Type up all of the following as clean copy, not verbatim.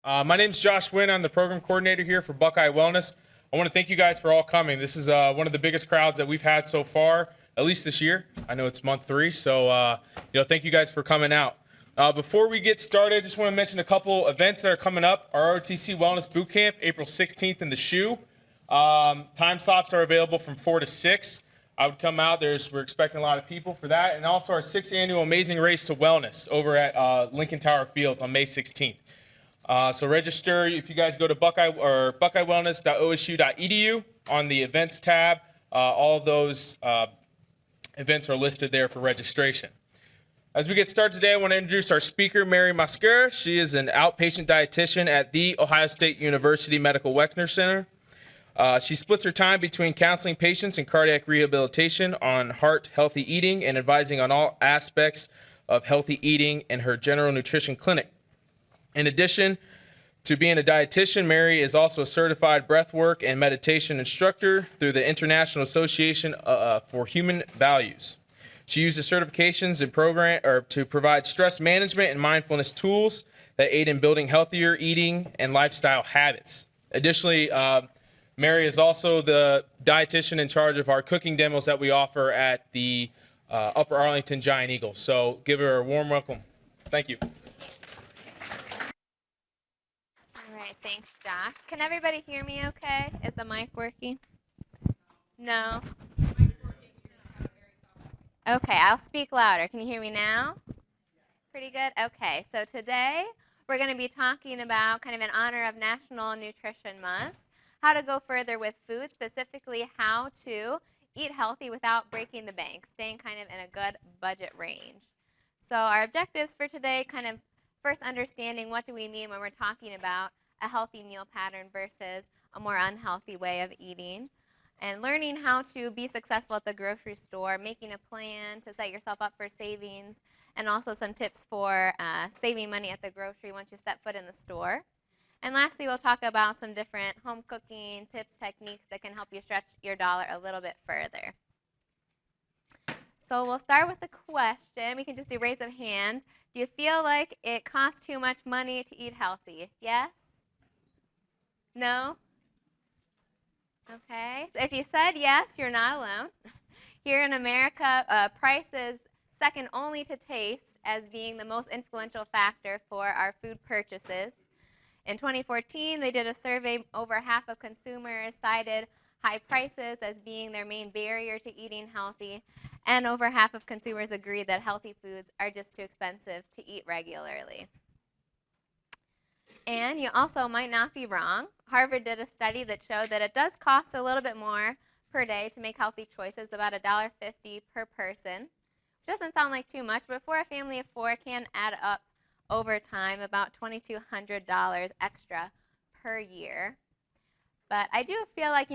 My name's Josh Wynn. I'm the program coordinator here for Buckeye Wellness. I want to thank you guys for all coming. This is one of the biggest crowds that we've had so far, at least this year. I know it's month 3, so thank you guys for coming out. Before we get started, I just want to mention a couple events that are coming up. Our ROTC Wellness Boot Camp, April 16th in the Shoe. Time slots are available from 4 to 6. I would come out. We're expecting a lot of people for that. And also our 6th annual Amazing Race to Wellness over at Lincoln Tower Fields on May 16th. So register if you guys go to buckeyewellness.osu.edu on the events tab. All of those events are listed there for registration. As we get started today, I want to introduce our speaker, Mary Mosquera. She is an outpatient dietitian at the Ohio State University Medical Wexner Center. She splits her time between counseling patients and cardiac rehabilitation on heart healthy eating and advising on all aspects of healthy eating in her general nutrition clinic. In addition to being a dietitian, Mary is also a certified breathwork and meditation instructor through the International Association for Human Values. She uses certifications and to provide stress management and mindfulness tools that aid in building healthier eating and lifestyle habits. Additionally, Mary is also the dietitian in charge of our cooking demos that we offer at the Upper Arlington Giant Eagle. So give her a warm welcome. Thank you. All right, thanks, Josh. Can everybody hear me okay? Is the mic working? No? Okay, I'll speak louder. Can you hear me now? Pretty good? Okay, so today we're going to be talking about, kind of in honor of National Nutrition Month, how to go further with food, specifically how to eat healthy without breaking the bank, staying kind of in a good budget range. So our objectives for today, kind of first understanding what do we mean when we're talking about a healthy meal pattern versus a more unhealthy way of eating, and learning how to be successful at the grocery store, making a plan to set yourself up for savings, and also some tips for saving money at the grocery once you step foot in the store. And lastly, we'll talk about some different home cooking tips, techniques that can help you stretch your dollar a little bit further. So we'll start with the question. We can just do raise of hands. Do you feel like it costs too much money to eat healthy? Yes? No? Okay. So if you said yes, you're not alone. Here in America, price is second only to taste as being the most influential factor for our food purchases. In 2014, they did a survey. Over half of consumers cited high prices as being their main barrier to eating healthy, and over half of consumers agreed that healthy foods are just too expensive to eat regularly. And you also might not be wrong. Harvard did a study that showed that it does cost a little bit more per day to make healthy choices, about $1.50 per person. Which doesn't sound like too much, but for a family of 4, it can add up over time, about $2,200 extra per year. But I do feel like,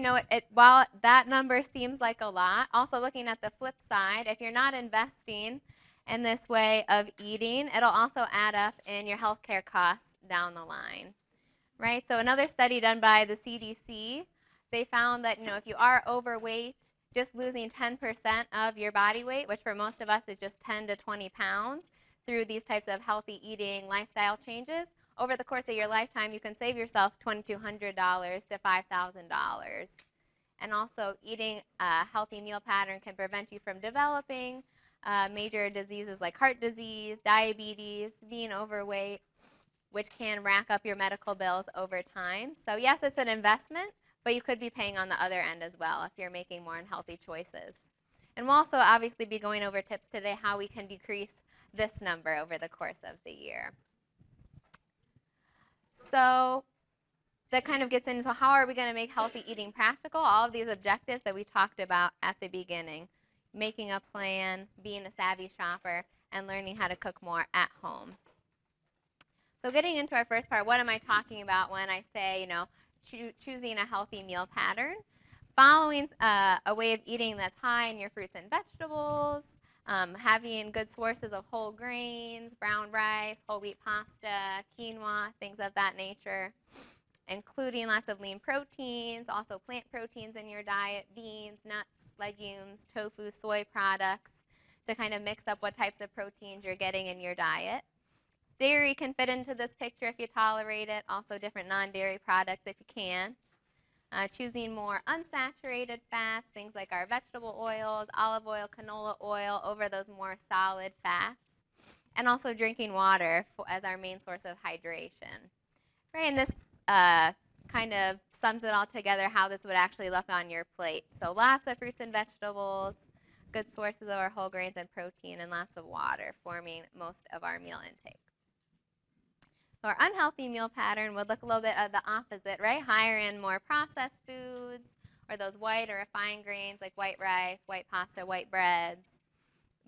while that number seems like a lot, also looking at the flip side, if you're not investing in this way of eating, it'll also add up in your healthcare costs down the line, right? So another study done by the CDC, they found that, if you are overweight, just losing 10% of your body weight, which for most of us is just 10 to 20 pounds, through these types of healthy eating lifestyle changes, over the course of your lifetime, you can save yourself $2,200 to $5,000. And also, eating a healthy meal pattern can prevent you from developing major diseases like heart disease, diabetes, being overweight, which can rack up your medical bills over time. So yes, it's an investment, but you could be paying on the other end as well if you're making more unhealthy choices. And we'll also obviously be going over tips today how we can decrease this number over the course of the year. So that kind of gets into how are we going to make healthy eating practical? All of these objectives that we talked about at the beginning. Making a plan, being a savvy shopper, and learning how to cook more at home. So getting into our first part, what am I talking about when I say, choosing a healthy meal pattern? Following a way of eating that's high in your fruits and vegetables, having good sources of whole grains, brown rice, whole wheat pasta, quinoa, things of that nature, including lots of lean proteins, also plant proteins in your diet, beans, nuts, legumes, tofu, soy products, to kind of mix up what types of proteins you're getting in your diet. Dairy can fit into this picture if you tolerate it. Also different non-dairy products if you can't. Choosing more unsaturated fats, things like our vegetable oils, olive oil, canola oil, over those more solid fats. And also drinking water as our main source of hydration. Right, and this kind of sums it all together how this would actually look on your plate. So lots of fruits and vegetables, good sources of our whole grains and protein, and lots of water forming most of our meal intake. So our unhealthy meal pattern would look a little bit of the opposite, right? Higher in more processed foods, or those white or refined grains like white rice, white pasta, white breads.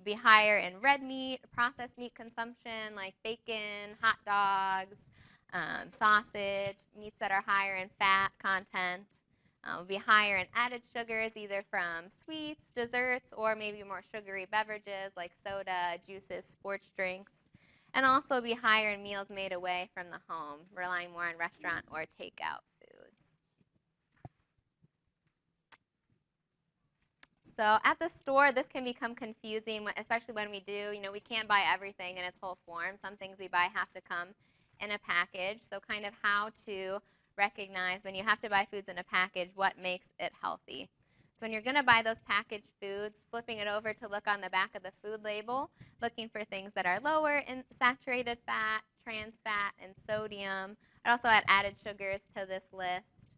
Be higher in red meat, processed meat consumption like bacon, hot dogs, sausage, meats that are higher in fat content. Will be higher in added sugars, either from sweets, desserts, or maybe more sugary beverages like soda, juices, sports drinks. And also be higher in meals made away from the home, relying more on restaurant or takeout foods. So at the store, this can become confusing, especially when we do. We can't buy everything in its whole form. Some things we buy have to come in a package. So kind of how to recognize when you have to buy foods in a package, what makes it healthy. So when you're going to buy those packaged foods, flipping it over to look on the back of the food label, looking for things that are lower in saturated fat, trans fat, and sodium. I'd also add added sugars to this list.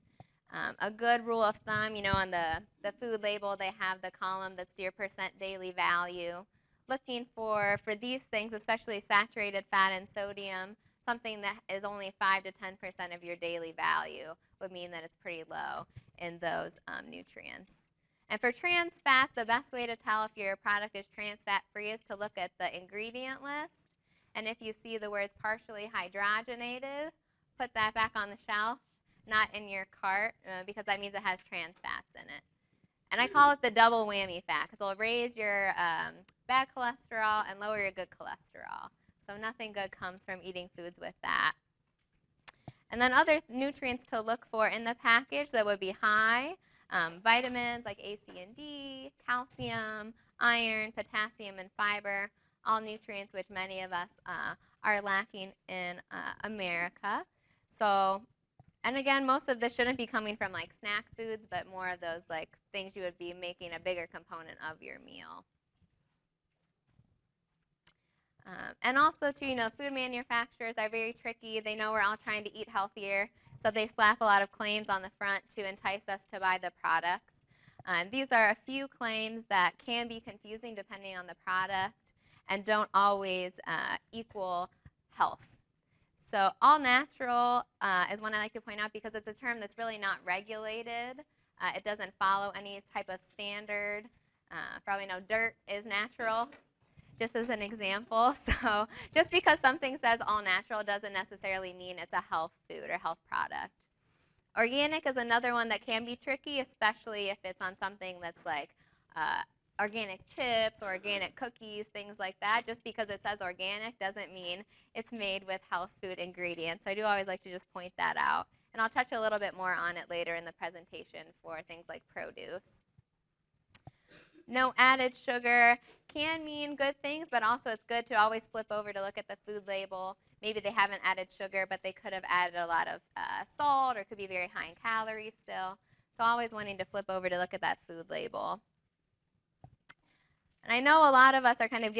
A good rule of thumb, on the food label, they have the column that's your percent daily value. Looking for these things, especially saturated fat and sodium, something that is only 5 to 10% of your daily value would mean that it's pretty low in those nutrients. And for trans fat, the best way to tell if your product is trans fat free is to look at the ingredient list. And if you see the words partially hydrogenated, put that back on the shelf, not in your cart, because that means it has trans fats in it. And I call it the double whammy fat because it'll raise your bad cholesterol and lower your good cholesterol. So nothing good comes from eating foods with that. And then other nutrients to look for in the package that would be high, vitamins like A, C, and D, calcium, iron, potassium, and fiber, all nutrients which many of us are lacking in America. So, and again, most of this shouldn't be coming from like snack foods, but more of those like things you would be making a bigger component of your meal. And also, too, food manufacturers are very tricky. They know we're all trying to eat healthier, so they slap a lot of claims on the front to entice us to buy the products. These are a few claims that can be confusing depending on the product and don't always equal health. So all natural is one I like to point out because it's a term that's really not regulated. It doesn't follow any type of standard. Probably know dirt is natural, just as an example. So just because something says all natural doesn't necessarily mean it's a health food or health product. Organic is another one that can be tricky, especially if it's on something that's like organic chips or organic cookies, things like that. Just because it says organic doesn't mean it's made with health food ingredients. So I do always like to just point that out. And I'll touch a little bit more on it later in the presentation for things like produce. No added sugar can mean good things, but also it's good to always flip over to look at the food label. Maybe they haven't added sugar, but they could have added a lot of salt or could be very high in calories still. So always wanting to flip over to look at that food label. And I know a lot of us are kind of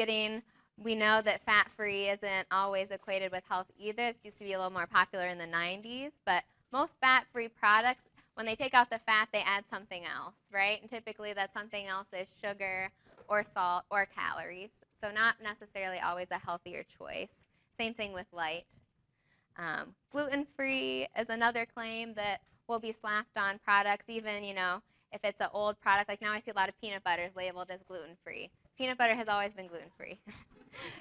we know that fat-free isn't always equated with health either. It used to be a little more popular in the 90s, but most fat-free products, when they take out the fat, they add something else, right? And typically that something else is sugar or salt or calories. So not necessarily always a healthier choice. Same thing with light. Gluten-free is another claim that will be slapped on products, even, if it's an old product. Like now I see a lot of peanut butter is labeled as gluten-free. Peanut butter has always been gluten-free,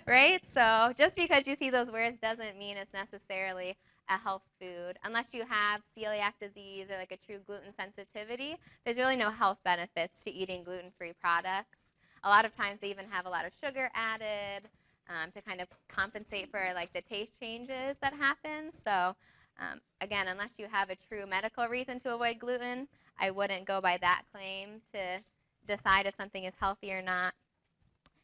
right? So just because you see those words doesn't mean it's necessarily a health food. Unless you have celiac disease or like a true gluten sensitivity, there's really no health benefits to eating gluten-free products. A lot of times they even have a lot of sugar added to kind of compensate for like the taste changes that happen. So again, unless you have a true medical reason to avoid gluten, I wouldn't go by that claim to decide if something is healthy or not.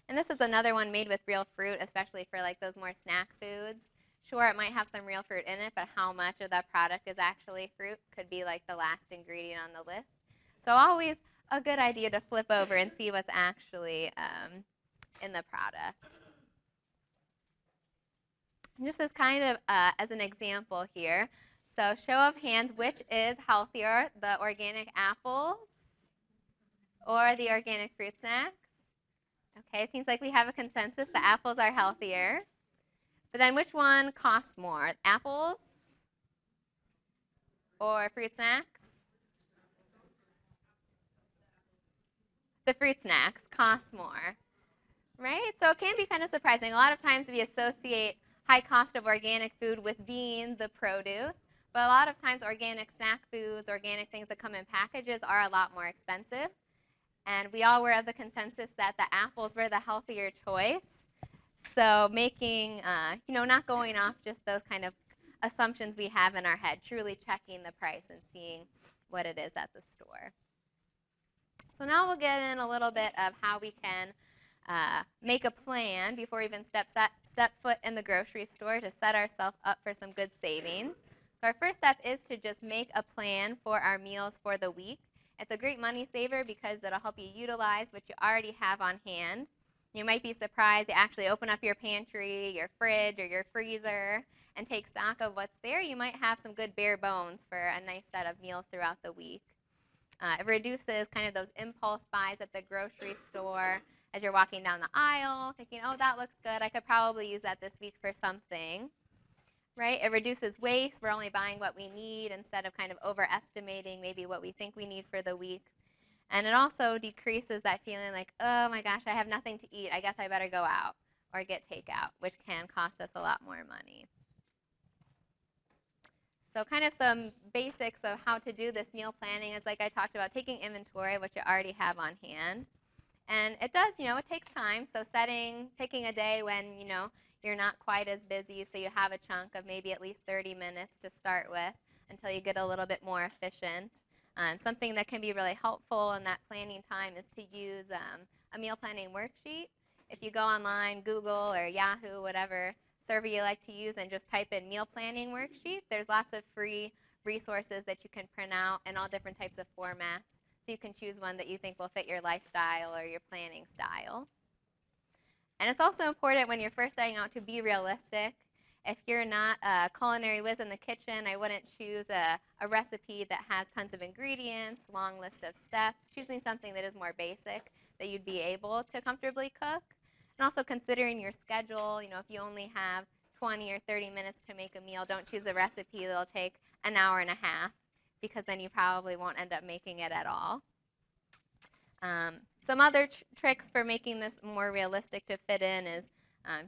And this is another one made with real fruit, especially for like those more snack foods. Sure, it might have some real fruit in it, but how much of that product is actually fruit could be like the last ingredient on the list. So always a good idea to flip over and see what's actually in the product. And just as kind of as an example here, so show of hands, which is healthier, the organic apples or the organic fruit snacks? Okay, it seems like we have a consensus. The apples are healthier. But then which one costs more, apples or fruit snacks? The fruit snacks cost more, right? So it can be kind of surprising. A lot of times we associate high cost of organic food with being the produce, but a lot of times organic snack foods, organic things that come in packages are a lot more expensive. And we all were of the consensus that the apples were the healthier choice. So making, not going off just those kind of assumptions we have in our head, truly checking the price and seeing what it is at the store. So now we'll get in a little bit of how we can make a plan before we even step foot in the grocery store to set ourselves up for some good savings. So our first step is to just make a plan for our meals for the week. It's a great money saver because it'll help you utilize what you already have on hand. You might be surprised you actually open up your pantry, your fridge, or your freezer and take stock of what's there. You might have some good bare bones for a nice set of meals throughout the week. It reduces kind of those impulse buys at the grocery store as you're walking down the aisle, thinking, oh, that looks good. I could probably use that this week for something, right? It reduces waste. We're only buying what we need instead of kind of overestimating maybe what we think we need for the week. And it also decreases that feeling like, oh my gosh, I have nothing to eat. I guess I better go out or get takeout, which can cost us a lot more money. So kind of some basics of how to do this meal planning is, like I talked about, taking inventory of what you already have on hand. And it does, it takes time. So picking a day when, you're not quite as busy, so you have a chunk of maybe at least 30 minutes to start with until you get a little bit more efficient. Something that can be really helpful in that planning time is to use a meal planning worksheet. If you go online, Google or Yahoo, whatever server you like to use, and just type in meal planning worksheet, there's lots of free resources that you can print out in all different types of formats. So you can choose one that you think will fit your lifestyle or your planning style. And it's also important when you're first starting out to be realistic. If you're not a culinary whiz in the kitchen, I wouldn't choose a recipe that has tons of ingredients, long list of steps. Choosing something that is more basic that you'd be able to comfortably cook. And also considering your schedule, if you only have 20 or 30 minutes to make a meal, don't choose a recipe that'll take an hour and a half, because then you probably won't end up making it at all. Some other tricks for making this more realistic to fit in is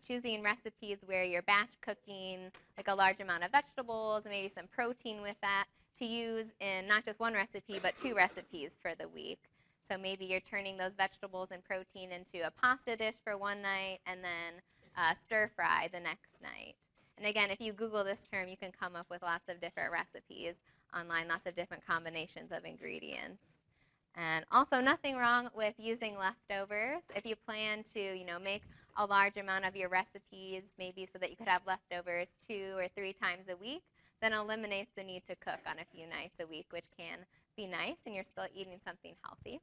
choosing recipes where you're batch cooking like a large amount of vegetables and maybe some protein with that to use in not just one recipe but 2 recipes for the week. So maybe you're turning those vegetables and protein into a pasta dish for one night and then stir fry the next night. And again, if you Google this term, you can come up with lots of different recipes online, lots of different combinations of ingredients. And also nothing wrong with using leftovers. If you plan to, make a large amount of your recipes, maybe so that you could have leftovers 2 or 3 times a week, then eliminates the need to cook on a few nights a week, which can be nice, and you're still eating something healthy.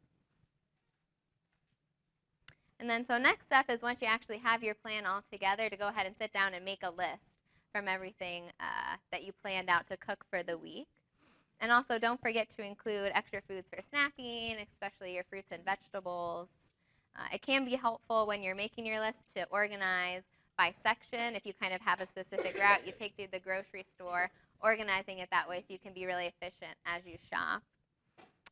And then so next step is, once you actually have your plan all together, to go ahead and sit down and make a list from everything that you planned out to cook for the week. And also don't forget to include extra foods for snacking, especially your fruits and vegetables. It can be helpful when you're making your list to organize by section. If you kind of have a specific route you take through the grocery store, organizing it that way so you can be really efficient as you shop.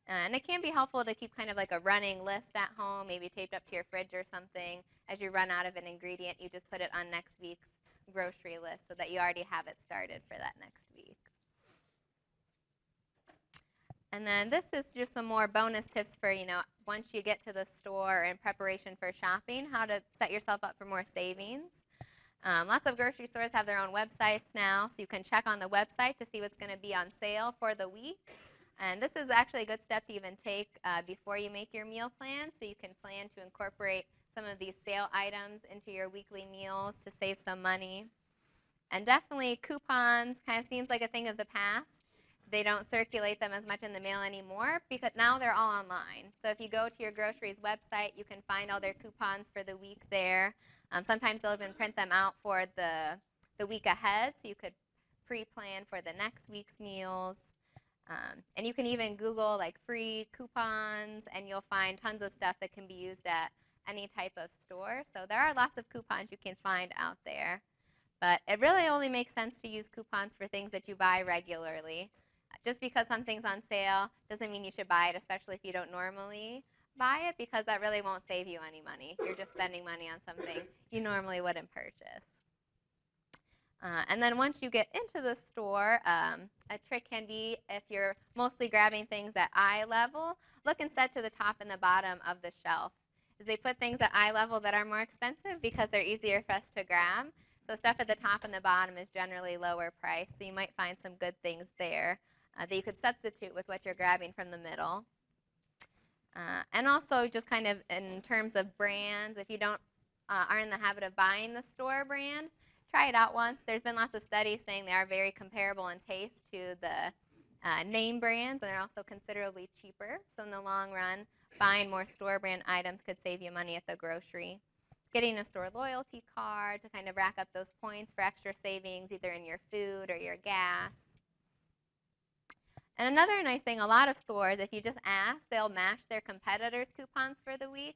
And it can be helpful to keep kind of like a running list at home, maybe taped up to your fridge or something. As you run out of an ingredient, you just put it on next week's grocery list so that you already have it started for that next week. And then this is just some more bonus tips for, once you get to the store in preparation for shopping, how to set yourself up for more savings. Lots of grocery stores have their own websites now, so you can check on the website to see what's going to be on sale for the week. And this is actually a good step to even take before you make your meal plan, so you can plan to incorporate some of these sale items into your weekly meals to save some money. And definitely coupons kind of seems like a thing of the past. They don't circulate them as much in the mail anymore because now they're all online. So if you go to your groceries website, you can find all their coupons for the week there. Sometimes they'll even print them out for the week ahead, so you could pre-plan for the next week's meals. And you can even Google like free coupons, and you'll find tons of stuff that can be used at any type of store. So there are lots of coupons you can find out there. But it really only makes sense to use coupons for things that you buy regularly. Just because something's on sale doesn't mean you should buy it, especially if you don't normally buy it, because that really won't save you any money. You're just spending money on something you normally wouldn't purchase. And then once you get into the store, a trick can be, if you're mostly grabbing things at eye level, look instead to the top and the bottom of the shelf. They put things at eye level that are more expensive because they're easier for us to grab. So stuff at the top and the bottom is generally lower price, so you might find some good things there that you could substitute with what you're grabbing from the middle. And also just kind of in terms of brands, if you are in the habit of buying the store brand, try it out once. There's been lots of studies saying they are very comparable in taste to the name brands, and they're also considerably cheaper. So in the long run, buying more store brand items could save you money at the grocery. Getting a store loyalty card to kind of rack up those points for extra savings either in your food or your gas. And another nice thing, a lot of stores, if you just ask, they'll match their competitors' coupons for the week.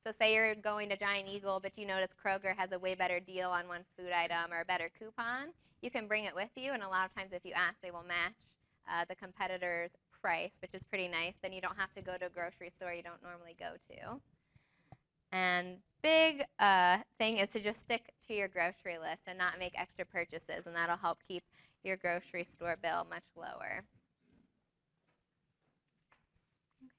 So say you're going to Giant Eagle, but you notice Kroger has a way better deal on one food item or a better coupon, you can bring it with you, and a lot of times if you ask, they will match the competitor's price, which is pretty nice. Then you don't have to go to a grocery store you don't normally go to. And big thing is to just stick to your grocery list and not make extra purchases, and that'll help keep your grocery store bill much lower.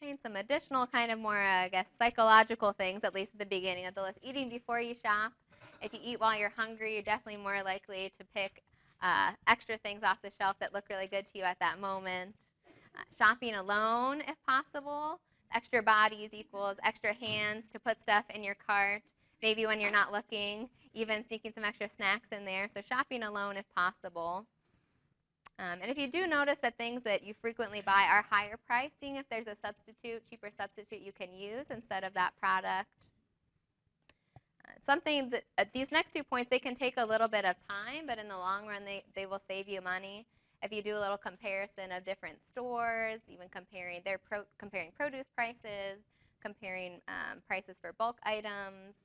Okay, and some additional kind of more, I guess, psychological things, at least at the beginning of the list. Eating before you shop. If you eat while you're hungry, you're definitely more likely to pick extra things off the shelf that look really good to you at that moment. Shopping alone, if possible. Extra bodies equals extra hands to put stuff in your cart, maybe when you're not looking, even sneaking some extra snacks in there. So shopping alone if possible. And if you do notice that things that you frequently buy are higher priced, seeing if there's a substitute, cheaper substitute you can use instead of that product. Something that these next 2 points, they can take a little bit of time, but in the long run, they will save you money. If you do a little comparison of different stores, even comparing produce prices, comparing prices for bulk items,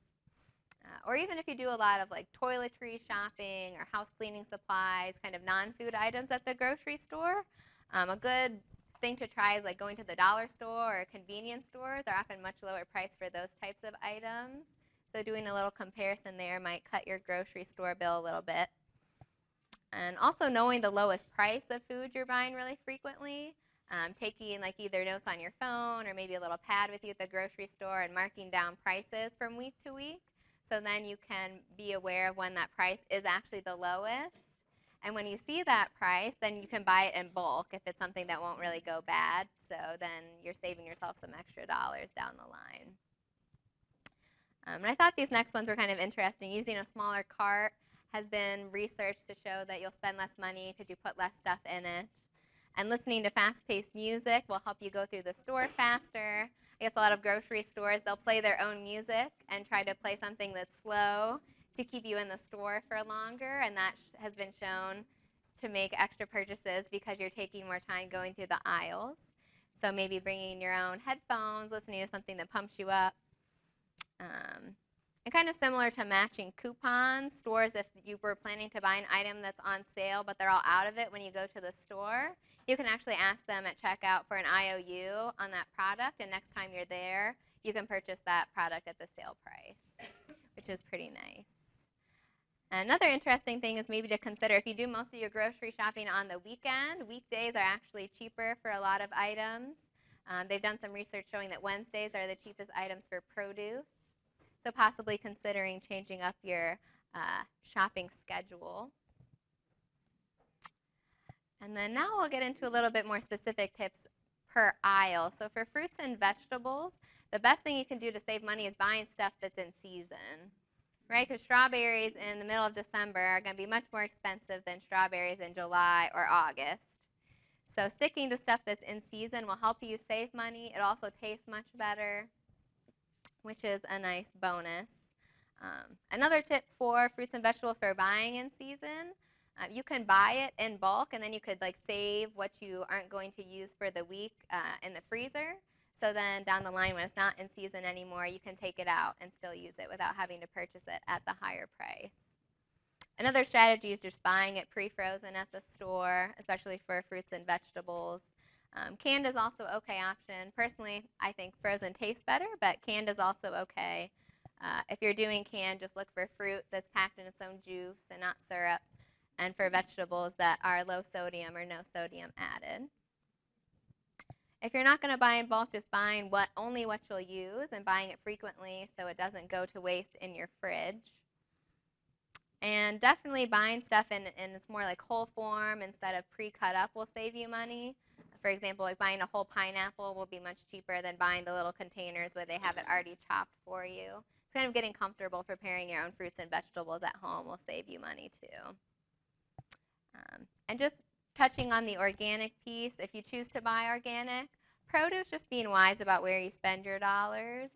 or even if you do a lot of like toiletry shopping or house cleaning supplies, kind of non-food items at the grocery store, a good thing to try is like going to the dollar store or convenience stores. Are often much lower price for those types of items. So doing a little comparison there might cut your grocery store bill a little bit. And also knowing the lowest price of food you're buying really frequently, taking like either notes on your phone or maybe a little pad with you at the grocery store and marking down prices from week to week. So then you can be aware of when that price is actually the lowest. And when you see that price, then you can buy it in bulk if it's something that won't really go bad. So then you're saving yourself some extra dollars down the line. And I thought these next ones were kind of interesting. Using a smaller cart has been researched to show that you'll spend less money because you put less stuff in it. And listening to fast-paced music will help you go through the store faster. I guess a lot of grocery stores, they'll play their own music and try to play something that's slow to keep you in the store for longer, and that has been shown to make extra purchases because you're taking more time going through the aisles. So maybe bringing your own headphones, listening to something that pumps you up. And kind of similar to matching coupons, stores, if you were planning to buy an item that's on sale but they're all out of it when you go to the store, you can actually ask them at checkout for an IOU on that product, and next time you're there, you can purchase that product at the sale price, which is pretty nice. Another interesting thing is maybe to consider if you do most of your grocery shopping on the weekend, weekdays are actually cheaper for a lot of items. They've done some research showing that Wednesdays are the cheapest items for produce. So possibly considering changing up your shopping schedule. And then now we'll get into a little bit more specific tips per aisle. So for fruits and vegetables, the best thing you can do to save money is buying stuff that's in season. right? Because strawberries in the middle of December are going to be much more expensive than strawberries in July or August. So sticking to stuff that's in season will help you save money. It also tastes much better, which is a nice bonus. Another tip for fruits and vegetables for buying in season, you can buy it in bulk, and then you could like save what you aren't going to use for the week in the freezer. So then down the line when it's not in season anymore, you can take it out and still use it without having to purchase it at the higher price. Another strategy is just buying it pre-frozen at the store, especially for fruits and vegetables. Canned is also an okay option. Personally, I think frozen tastes better, but canned is also okay. If you're doing canned, just look for fruit that's packed in its own juice and not syrup, and for vegetables that are low sodium or no sodium added. If you're not going to buy in bulk, just buying only what you'll use and buying it frequently so it doesn't go to waste in your fridge. And definitely buying stuff in its more like whole form instead of pre-cut up will save you money. For example, like buying a whole pineapple will be much cheaper than buying the little containers where they have it already chopped for you. It's kind of getting comfortable preparing your own fruits and vegetables at home will save you money too. And just touching on the organic piece, if you choose to buy organic, produce, just being wise about where you spend your dollars.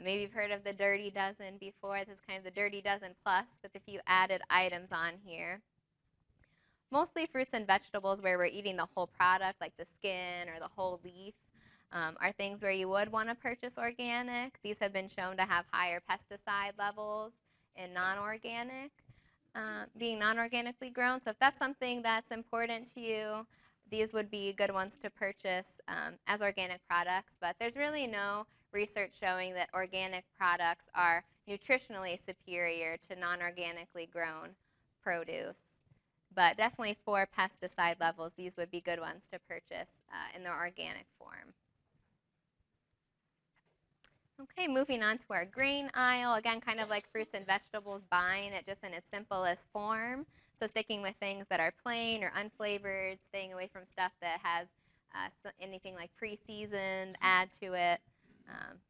Maybe you've heard of the Dirty Dozen before. This is kind of the Dirty Dozen Plus with a few added items on here. Mostly fruits and vegetables where we're eating the whole product, like the skin or the whole leaf, are things where you would want to purchase organic. These have been shown to have higher pesticide levels in non-organic, being non-organically grown. So if that's something that's important to you, these would be good ones to purchase as organic products. But there's really no research showing that organic products are nutritionally superior to non-organically grown produce. But definitely for pesticide levels, these would be good ones to purchase in their organic form. Okay, moving on to our grain aisle. Again, kind of like fruits and vegetables, buying it just in its simplest form. So sticking with things that are plain or unflavored, staying away from stuff that has anything like pre-seasoned, add to it.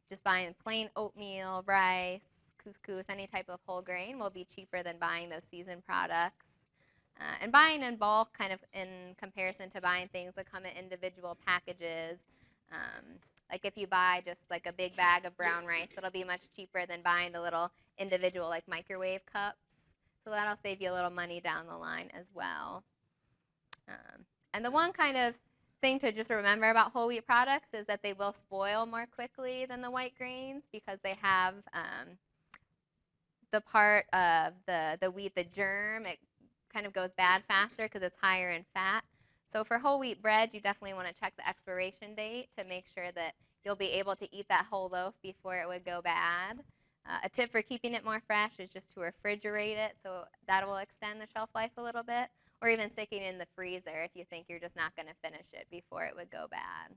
Just buying plain oatmeal, rice, couscous, any type of whole grain will be cheaper than buying those seasoned products. And buying in bulk, kind of in comparison to buying things that come in individual packages. Like if you buy just like a big bag of brown rice, it'll be much cheaper than buying the little individual like microwave cups. So that'll save you a little money down the line as well. And the one kind of thing to just remember about whole wheat products is that they will spoil more quickly than the white grains because they have the part of the wheat, the germ, it kind of goes bad faster because it's higher in fat. So for whole wheat bread, you definitely want to check the expiration date to make sure that you'll be able to eat that whole loaf before it would go bad. A tip for keeping it more fresh is just to refrigerate it, so that will extend the shelf life a little bit, or even sticking it in the freezer if you think you're just not going to finish it before it would go bad.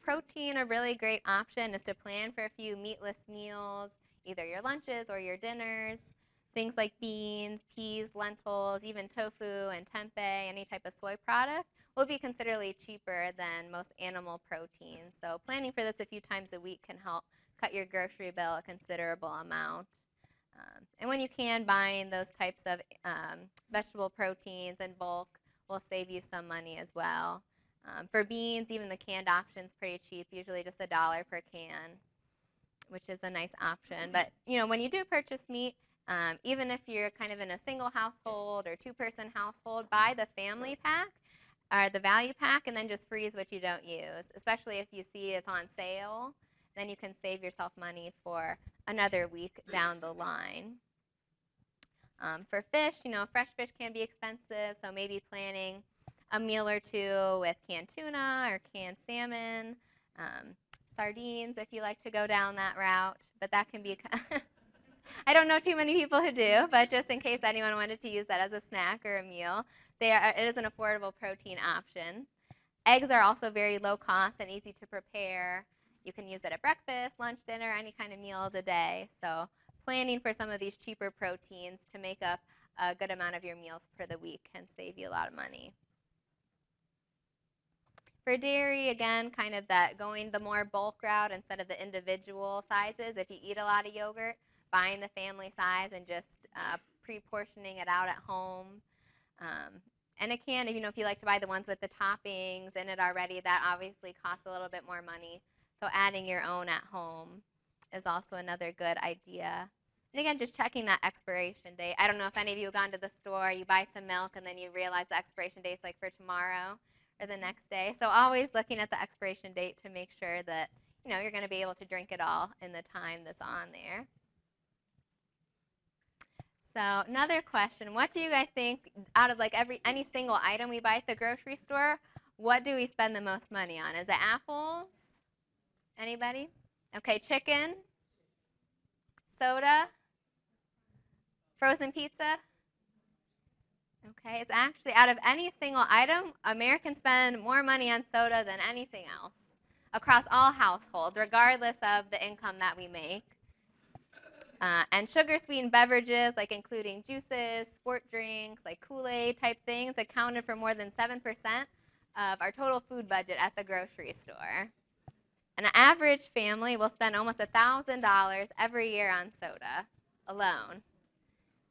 Protein, a really great option is to plan for a few meatless meals, either your lunches or your dinners. Things like beans, peas, lentils, even tofu and tempeh, any type of soy product, will be considerably cheaper than most animal proteins. So planning for this a few times a week can help cut your grocery bill a considerable amount. And when you can, buying those types of vegetable proteins in bulk will save you some money as well. For beans, even the canned option's pretty cheap, usually just $1 per can, which is a nice option. But you know, when you do purchase meat, even if you're kind of in a single household or two-person household, buy the family pack or the value pack and then just freeze what you don't use, especially if you see it's on sale. Then you can save yourself money for another week down the line. For fish, you know, fresh fish can be expensive, so maybe planning a meal or two with canned tuna or canned salmon, sardines if you like to go down that route, but that can be I don't know too many people who do, but just in case anyone wanted to use that as a snack or a meal, it is an affordable protein option. Eggs are also very low cost and easy to prepare. You can use it at breakfast, lunch, dinner, any kind of meal of the day. So planning for some of these cheaper proteins to make up a good amount of your meals for the week can save you a lot of money. For dairy, again, kind of that going the more bulk route instead of the individual sizes. If you eat a lot of yogurt, buying the family size and just pre-portioning it out at home. And it can, if you like to buy the ones with the toppings in it already, that obviously costs a little bit more money. So adding your own at home is also another good idea. And again, just checking that expiration date. I don't know if any of you have gone to the store, you buy some milk, and then you realize the expiration date's like for tomorrow or the next day. So always looking at the expiration date to make sure that, you're going to be able to drink it all in the time that's on there. So another question, what do you guys think out of like any single item we buy at the grocery store, what do we spend the most money on? Is it apples? Anybody? Okay, chicken? Soda? Frozen pizza? Okay, it's actually out of any single item, Americans spend more money on soda than anything else across all households, regardless of the income that we make. And sugar-sweetened beverages, like including juices, sport drinks, like Kool-Aid type things, accounted for more than 7% of our total food budget at the grocery store. An average family will spend almost $1,000 every year on soda alone.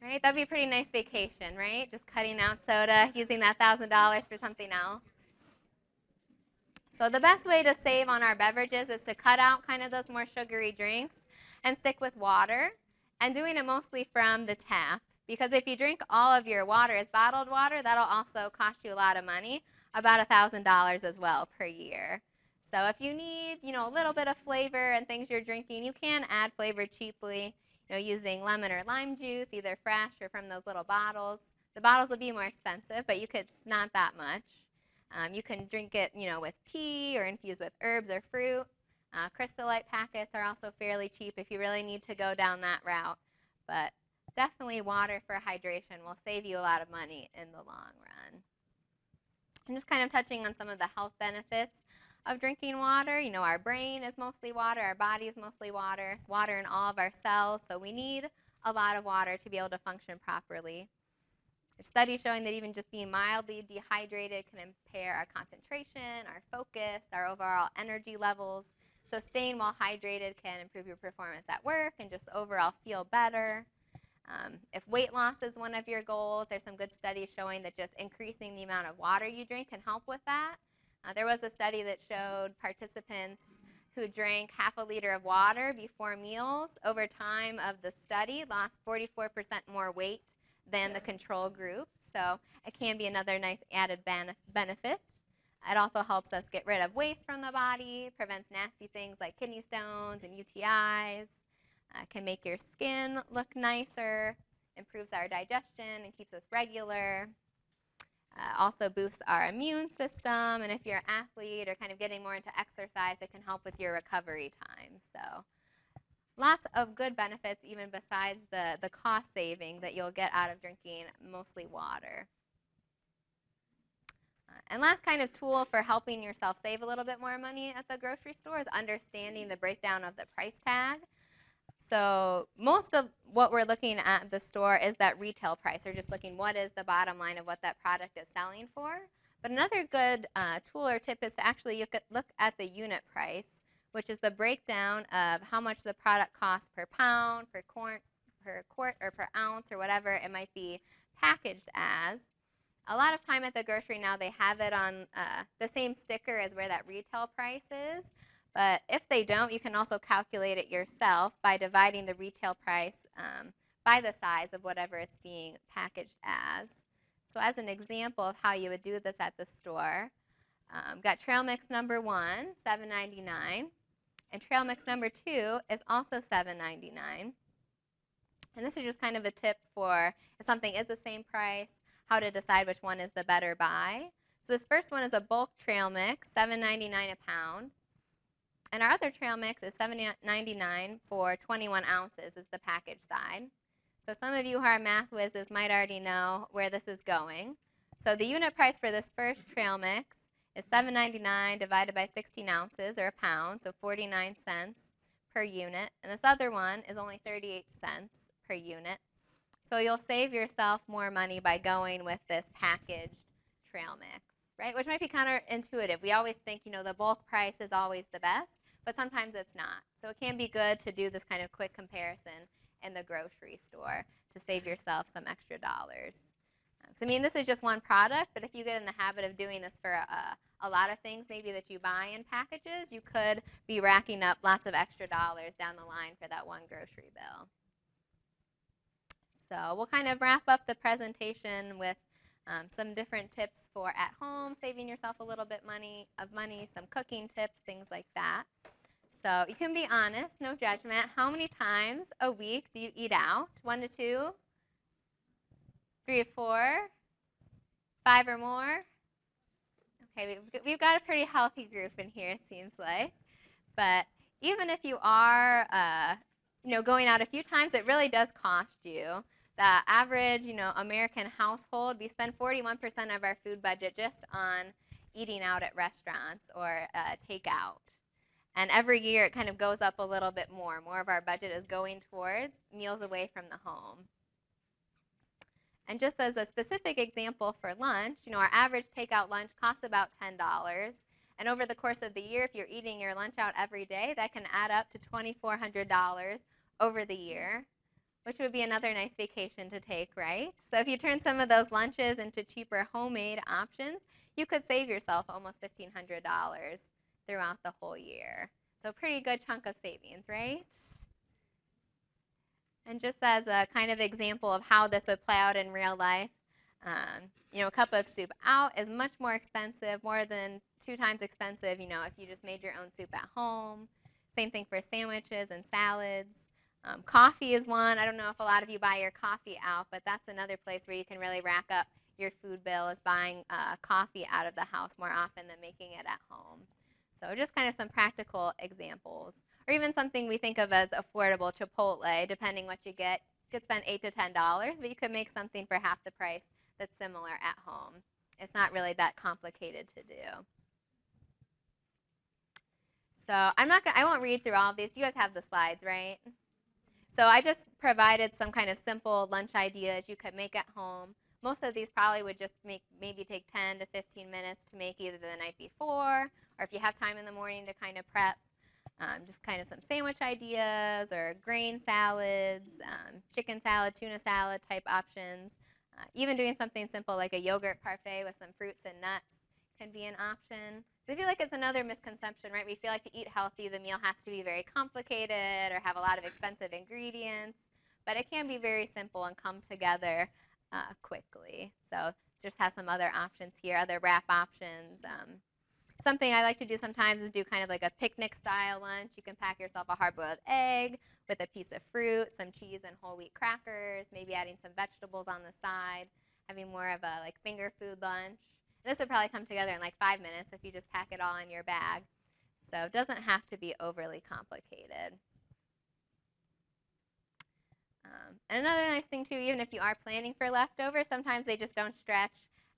Right? That'd be a pretty nice vacation, right? Just cutting out soda, using that $1,000 for something else. So the best way to save on our beverages is to cut out kind of those more sugary drinks and stick with water, and doing it mostly from the tap. Because if you drink all of your water as bottled water, that'll also cost you a lot of money, about $1,000 as well per year. So if you need, a little bit of flavor and things you're drinking, you can add flavor cheaply, using lemon or lime juice, either fresh or from those little bottles. The bottles will be more expensive, but it's not that much. You can drink it, with tea or infused with herbs or fruit. Crystal Light packets are also fairly cheap if you really need to go down that route. But definitely water for hydration will save you a lot of money in the long run. I'm just kind of touching on some of the health benefits of drinking water. Our brain is mostly water, our body is mostly water, water in all of our cells, so we need a lot of water to be able to function properly. There's studies showing that even just being mildly dehydrated can impair our concentration, our focus, our overall energy levels. So staying well hydrated can improve your performance at work and just overall feel better. If weight loss is one of your goals, there's some good studies showing that just increasing the amount of water you drink can help with that. There was a study that showed participants who drank half a liter of water before meals over time of the study lost 44% more weight than the control group. So it can be another nice added benefit. It also helps us get rid of waste from the body, prevents nasty things like kidney stones and UTIs, can make your skin look nicer, improves our digestion and keeps us regular. Also boosts our immune system, and if you're an athlete or kind of getting more into exercise, it can help with your recovery time. So lots of good benefits even besides the cost saving that you'll get out of drinking mostly water. And last kind of tool for helping yourself save a little bit more money at the grocery store is understanding the breakdown of the price tag. So most of what we're looking at the store is that retail price. We're just looking what is the bottom line of what that product is selling for. But another good tool or tip is to actually look at the unit price, which is the breakdown of how much the product costs per pound, per quart, or per ounce, or whatever it might be packaged as. A lot of time at the grocery now, they have it on the same sticker as where that retail price is. But if they don't, you can also calculate it yourself by dividing the retail price by the size of whatever it's being packaged as. So as an example of how you would do this at the store, got trail mix number 1, $7.99, and trail mix number 2 is also $7.99. And this is just kind of a tip for if something is the same price, how to decide which one is the better buy. So this first one is a bulk trail mix, $7.99 a pound. And our other trail mix is $7.99 for 21 ounces is the package side. So some of you who are math whizzes might already know where this is going. So the unit price for this first trail mix is $7.99 divided by 16 ounces, or a pound, so 49 cents per unit. And this other one is only 38 cents per unit. So you'll save yourself more money by going with this packaged trail mix. right? Which might be counterintuitive. We always think, the bulk price is always the best, but sometimes it's not. So it can be good to do this kind of quick comparison in the grocery store to save yourself some extra dollars. This is just one product, but if you get in the habit of doing this for a lot of things maybe that you buy in packages, you could be racking up lots of extra dollars down the line for that one grocery bill. So we'll kind of wrap up the presentation with some different tips for at home, saving yourself a little bit of money, some cooking tips, things like that. So you can be honest, no judgment. How many times a week do you eat out? 1 to 2? 3 to 4? 5 or more? Okay, we've got a pretty healthy group in here, it seems like. But even if you are, going out a few times, it really does cost you. The average, American household, we spend 41% of our food budget just on eating out at restaurants or takeout. And every year it kind of goes up a little bit more. More of our budget is going towards meals away from the home. And just as a specific example for lunch, our average takeout lunch costs about $10. And over the course of the year, if you're eating your lunch out every day, that can add up to $2,400 over the year, which would be another nice vacation to take, right? So if you turn some of those lunches into cheaper homemade options, you could save yourself almost $1,500 throughout the whole year. So a pretty good chunk of savings, right? And just as a kind of example of how this would play out in real life, a cup of soup out is much more expensive, more than 2 times expensive, if you just made your own soup at home. Same thing for sandwiches and salads. Coffee is one. I don't know if a lot of you buy your coffee out, but that's another place where you can really rack up your food bill, is buying coffee out of the house more often than making it at home. So just kind of some practical examples. Or even something we think of as affordable, Chipotle, depending what you get. You could spend $8 to $10, but you could make something for half the price that's similar at home. It's not really that complicated to do. So I won't read through all of these. You guys have the slides, right? So I just provided some kind of simple lunch ideas you could make at home. Most of these probably would just maybe take 10 to 15 minutes to make either the night before, or if you have time in the morning to kind of prep. Just kind of some sandwich ideas or grain salads, chicken salad, tuna salad type options. Even doing something simple like a yogurt parfait with some fruits and nuts can be an option. So I feel like it's another misconception, right? We feel like to eat healthy, the meal has to be very complicated or have a lot of expensive ingredients. But it can be very simple and come together quickly. So just have some other options here, other wrap options. Something I like to do sometimes is do kind of like a picnic style lunch. You can pack yourself a hard-boiled egg with a piece of fruit, some cheese and whole wheat crackers, maybe adding some vegetables on the side, having more of a like finger food lunch. This would probably come together in like 5 minutes if you just pack it all in your bag. So it doesn't have to be overly complicated. And another nice thing too, even if you are planning for leftovers, sometimes they just don't stretch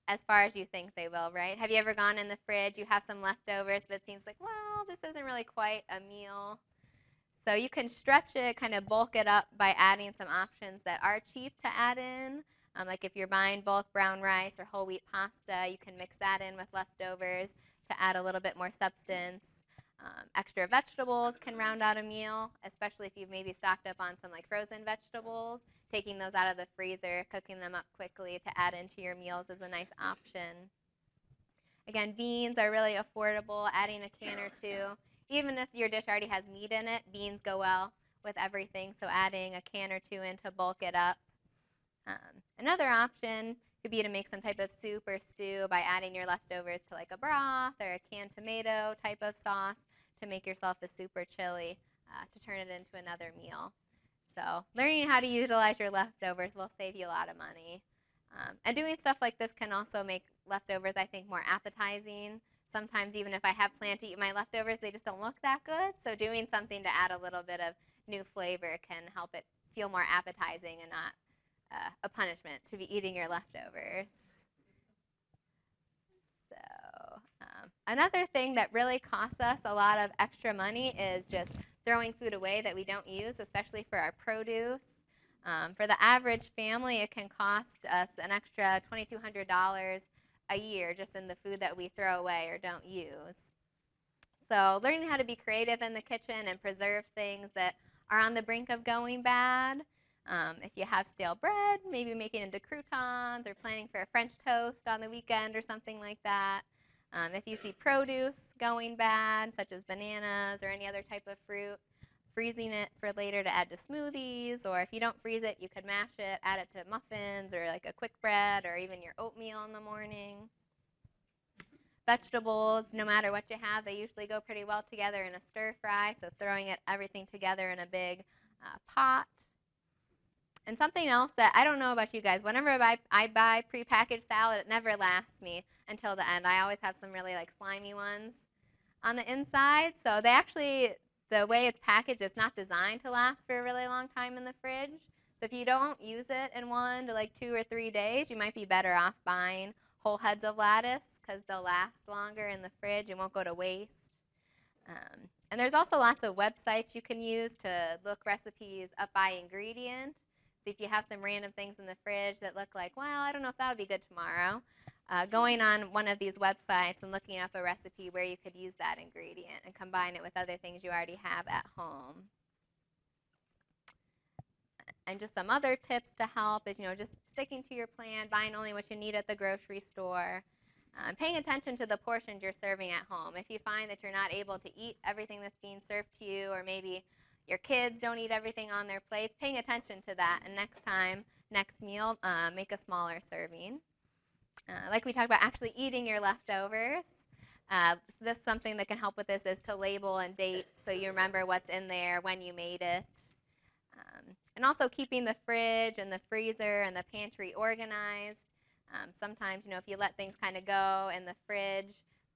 as far as you think they will, right? Have you ever gone in the fridge, you have some leftovers, but it seems like, well, this isn't really quite a meal. So you can stretch it, kind of bulk it up by adding some options that are cheap to add in. Like if you're buying bulk brown rice or whole wheat pasta, you can mix that in with leftovers to add a little bit more substance. Extra vegetables can round out a meal, especially if you've maybe stocked up on some like frozen vegetables. Taking those out of the freezer, cooking them up quickly to add into your meals is a nice option. Again, beans are really affordable, adding a can or two. Even if your dish already has meat in it, beans go well with everything, so adding a can or two in to bulk it up. Another option could be to make some type of soup or stew by adding your leftovers to like a broth or a canned tomato type of sauce to make yourself a soup or chili to turn it into another meal. So learning how to utilize your leftovers will save you a lot of money. And doing stuff like this can also make leftovers, I think, more appetizing. Sometimes even if I have planned to eat my leftovers, they just don't look that good. So doing something to add a little bit of new flavor can help it feel more appetizing and not a punishment to be eating your leftovers. So another thing that really costs us a lot of extra money is just throwing food away that we don't use, especially for our produce. For the average family, it can cost us an extra $2,200 a year just in the food that we throw away or don't use. So learning how to be creative in the kitchen and preserve things that are on the brink of going bad. If you have stale bread, maybe make it into croutons or planning for a French toast on the weekend or something like that. If you see produce going bad, such as bananas or any other type of fruit, freezing it for later to add to smoothies, or if you don't freeze it, you could mash it, add it to muffins or like a quick bread or even your oatmeal in the morning. Vegetables, no matter what you have, they usually go pretty well together in a stir fry, so throwing everything together in a big pot. And something else that I don't know about you guys, whenever I buy prepackaged salad, it never lasts me until the end. I always have some really like slimy ones on the inside. So they actually, the way it's packaged, it's not designed to last for a really long time in the fridge. So if you don't use it in 1 to like 2 or 3 days, you might be better off buying whole heads of lettuce because they'll last longer in the fridge and won't go to waste. And there's also lots of websites you can use to look recipes up by ingredient. So if you have some random things in the fridge that look like, well, I don't know if that would be good tomorrow, going on one of these websites and looking up a recipe where you could use that ingredient and combine it with other things you already have at home. And just some other tips to help is, just sticking to your plan, buying only what you need at the grocery store, paying attention to the portions you're serving at home. If you find that you're not able to eat everything that's being served to you, or maybe your kids don't eat everything on their plates, paying attention to that, and next meal, make a smaller serving. Like we talked about, actually eating your leftovers. So this is something that can help with this is to label and date so you remember what's in there when you made it. And also keeping the fridge and the freezer and the pantry organized. Sometimes, if you let things kind of go in the fridge,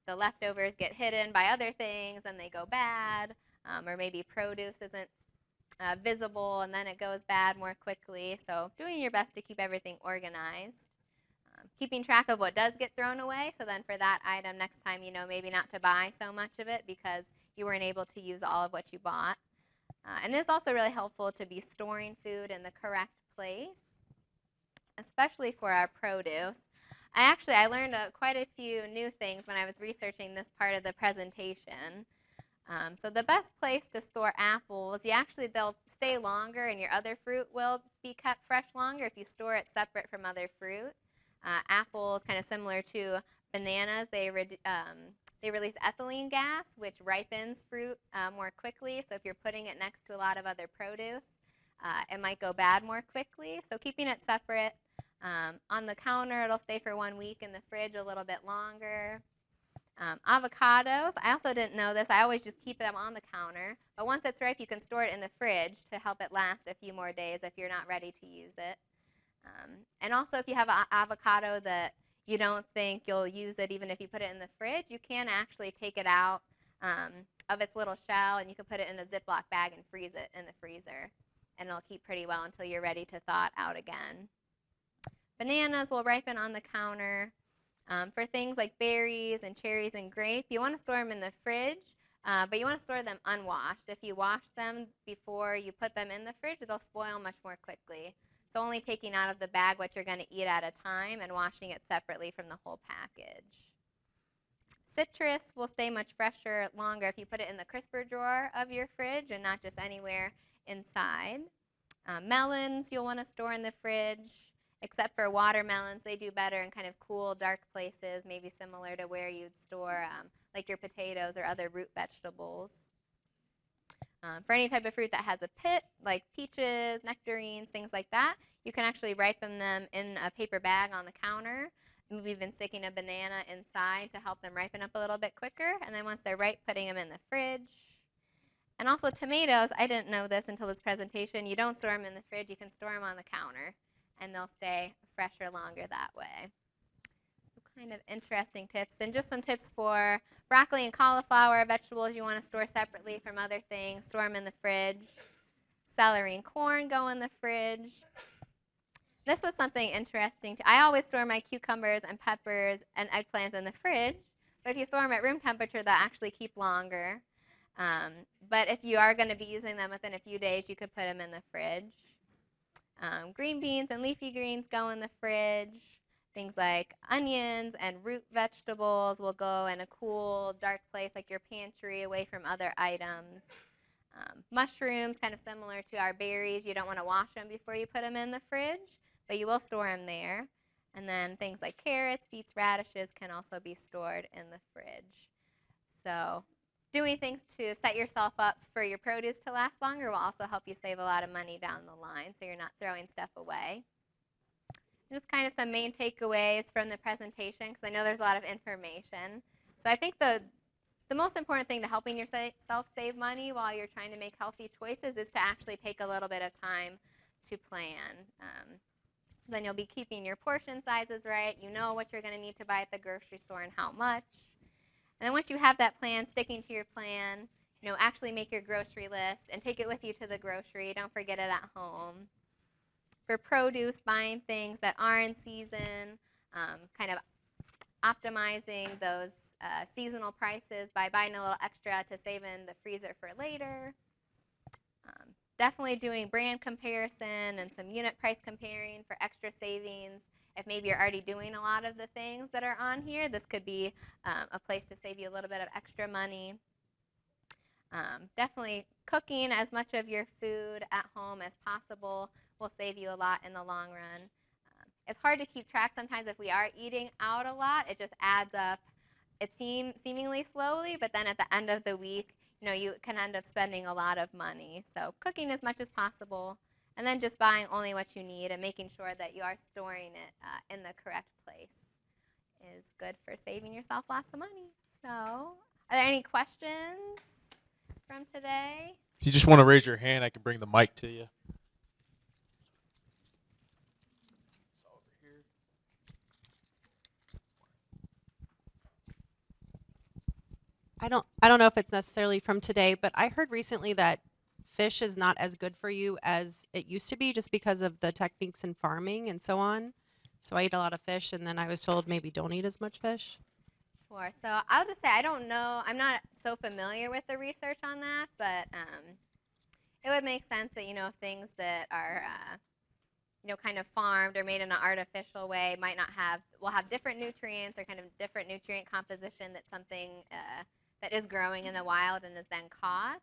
the leftovers get hidden by other things and they go bad. Or maybe produce isn't visible and then it goes bad more quickly. So doing your best to keep everything organized. Keeping track of what does get thrown away, so then for that item next time, maybe not to buy so much of it because you weren't able to use all of what you bought. And it's also really helpful to be storing food in the correct place, especially for our produce. I learned quite a few new things when I was researching this part of the presentation. So the best place to store apples, they'll stay longer and your other fruit will be kept fresh longer if you store it separate from other fruit. Apples, kind of similar to bananas, they release ethylene gas, which ripens fruit more quickly. So if you're putting it next to a lot of other produce, it might go bad more quickly. So keeping it separate. On the counter, it'll stay for 1 week, in the fridge a little bit longer. Avocados, I also didn't know this. I always just keep them on the counter. But once it's ripe, you can store it in the fridge to help it last a few more days if you're not ready to use it. And also, if you have an avocado that you don't think you'll use it even if you put it in the fridge, you can actually take it out of its little shell and you can put it in a Ziploc bag and freeze it in the freezer. And it'll keep pretty well until you're ready to thaw it out again. Bananas will ripen on the counter. For things like berries and cherries and grape, you want to store them in the fridge, but you want to store them unwashed. If you wash them before you put them in the fridge, they'll spoil much more quickly. So only taking out of the bag what you're going to eat at a time and washing it separately from the whole package. Citrus will stay much fresher longer if you put it in the crisper drawer of your fridge and not just anywhere inside. Melons you'll want to store in the fridge. Except for watermelons, they do better in kind of cool, dark places, maybe similar to where you'd store like your potatoes or other root vegetables. For any type of fruit that has a pit, like peaches, nectarines, things like that, you can actually ripen them in a paper bag on the counter. Maybe even sticking a banana inside to help them ripen up a little bit quicker. And then once they're ripe, putting them in the fridge. And also tomatoes, I didn't know this until this presentation. You don't store them in the fridge, you can store them on the counter. And they'll stay fresher longer that way. Kind of interesting tips. And just some tips for broccoli and cauliflower, vegetables you want to store separately from other things. Store them in the fridge. Celery and corn go in the fridge. This was something interesting. I always store my cucumbers and peppers and eggplants in the fridge. But if you store them at room temperature, they'll actually keep longer. But if you are going to be using them within a few days, you could put them in the fridge. Green beans and leafy greens go in the fridge. Things like onions and root vegetables will go in a cool, dark place like your pantry, away from other items. Mushrooms, kind of similar to our berries, you don't want to wash them before you put them in the fridge, but you will store them there. And then things like carrots, beets, radishes can also be stored in the fridge. So doing things to set yourself up for your produce to last longer will also help you save a lot of money down the line, so you're not throwing stuff away. Just kind of some main takeaways from the presentation, because I know there's a lot of information. So I think the most important thing to helping yourself save money while you're trying to make healthy choices is to actually take a little bit of time to plan. Then you'll be keeping your portion sizes right. You know what you're going to need to buy at the grocery store and how much. And then once you have that plan, sticking to your plan, actually make your grocery list and take it with you to the grocery. Don't forget it at home. For produce, buying things that are in season, kind of optimizing those seasonal prices by buying a little extra to save in the freezer for later. Definitely doing brand comparison and some unit price comparing for extra savings. If maybe you're already doing a lot of the things that are on here, this could be a place to save you a little bit of extra money. Definitely cooking as much of your food at home as possible will save you a lot in the long run. It's hard to keep track sometimes if we are eating out a lot. It just adds up. It seemingly slowly, but then at the end of the week, you can end up spending a lot of money. So cooking as much as possible, and then just buying only what you need and making sure that you are storing it in the correct place is good for saving yourself lots of money. So are there any questions from today? If you just want to raise your hand, I can bring the mic to you. I don't know if it's necessarily from today, but I heard recently that fish is not as good for you as it used to be just because of the techniques in farming and so on. So I eat a lot of fish, and then I was told maybe don't eat as much fish. Sure. So I'll just say I don't know. I'm not so familiar with the research on that, but it would make sense that things that are kind of farmed or made in an artificial way will have different nutrients or kind of different nutrient composition that something that is growing in the wild and is then caught.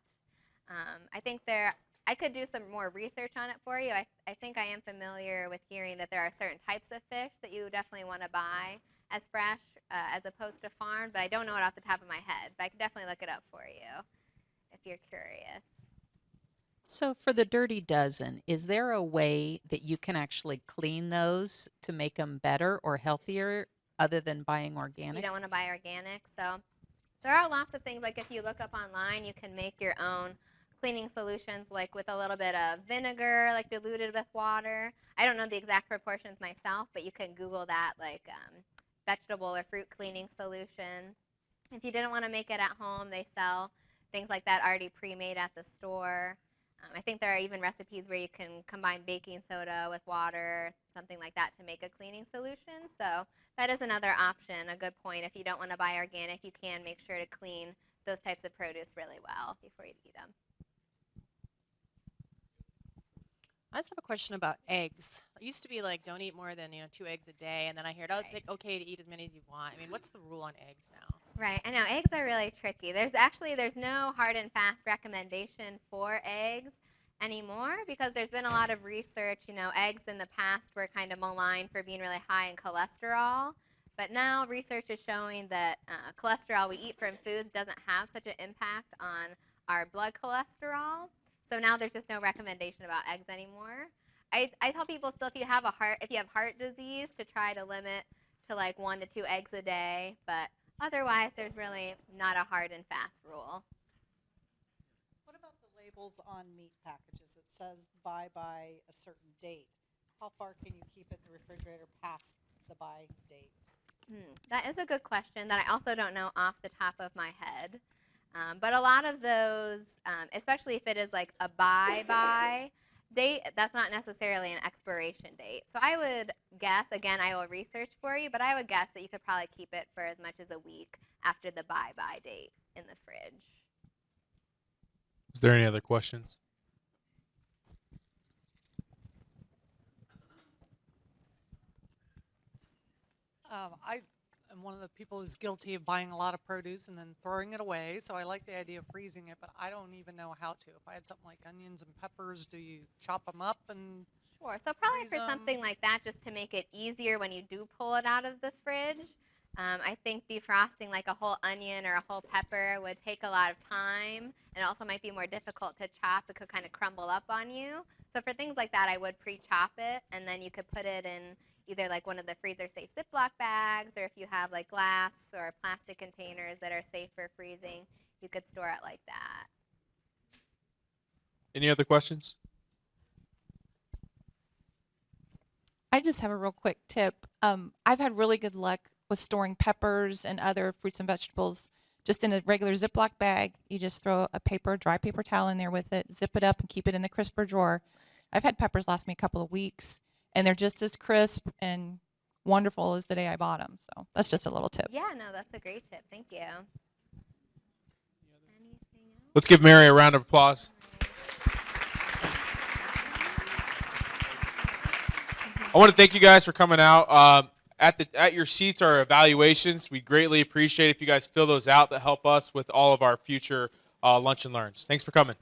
I think I could do some more research on it for you. I think I am familiar with hearing that there are certain types of fish that you definitely want to buy as fresh as opposed to farmed, but I don't know it off the top of my head. But I can definitely look it up for you if you're curious. So for the Dirty Dozen, is there a way that you can actually clean those to make them better or healthier other than buying organic? You don't want to buy organic. So there are lots of things, like if you look up online, you can make your own cleaning solutions, like with a little bit of vinegar, like diluted with water. I don't know the exact proportions myself, but you can Google that, like vegetable or fruit cleaning solution. If you didn't want to make it at home, they sell things like that already pre-made at the store. I think there are even recipes where you can combine baking soda with water, something like that, to make a cleaning solution. So that is another option, a good point. If you don't want to buy organic, you can make sure to clean those types of produce really well before you eat them. I just have a question about eggs. It used to be like don't eat more than 2 eggs a day, and then I heard it's like okay to eat as many as you want. I mean, what's the rule on eggs now? Right. I know eggs are really tricky. There's no hard and fast recommendation for eggs anymore because there's been a lot of research. Eggs in the past were kind of maligned for being really high in cholesterol, but now research is showing that cholesterol we eat from foods doesn't have such an impact on our blood cholesterol. So now there's just no recommendation about eggs anymore. I tell people still if you have heart disease to try to limit to like 1 to 2 eggs a day, but otherwise there's really not a hard and fast rule. What about the labels on meat packages? It says buy by a certain date. How far can you keep it in the refrigerator past the buy date? That is a good question that I also don't know off the top of my head. But a lot of those, especially if it is like a buy date, that's not necessarily an expiration date. So I would guess, again, I will research for you, but I would guess that you could probably keep it for as much as a week after the buy date in the fridge. Is there any other questions? I am one of the people who's guilty of buying a lot of produce and then throwing it away. So I like the idea of freezing it, but I don't even know how to. If I had something like onions and peppers, do you chop them up and Sure. So probably freeze for 'em? something like that, just to make it easier when you do pull it out of the fridge. I think defrosting like a whole onion or a whole pepper would take a lot of time, and also might be more difficult to chop. It could kind of crumble up on you. So for things like that, I would pre-chop it, and then you could put it in either like one of the freezer-safe Ziploc bags, or if you have like glass or plastic containers that are safe for freezing, you could store it like that. Any other questions? I just have a real quick tip. I've had really good luck with storing peppers and other fruits and vegetables just in a regular Ziploc bag. You just throw a dry paper towel in there with it, zip it up, and keep it in the crisper drawer. I've had peppers last me a couple of weeks, and they're just as crisp and wonderful as the day I bought them. So that's just a little tip. Yeah, no, that's a great tip. Thank you. Anything else? Let's give Mary a round of applause. I want to thank you guys for coming out. At your seats are evaluations. We greatly appreciate if you guys fill those out that help us with all of our future lunch and learns. Thanks for coming.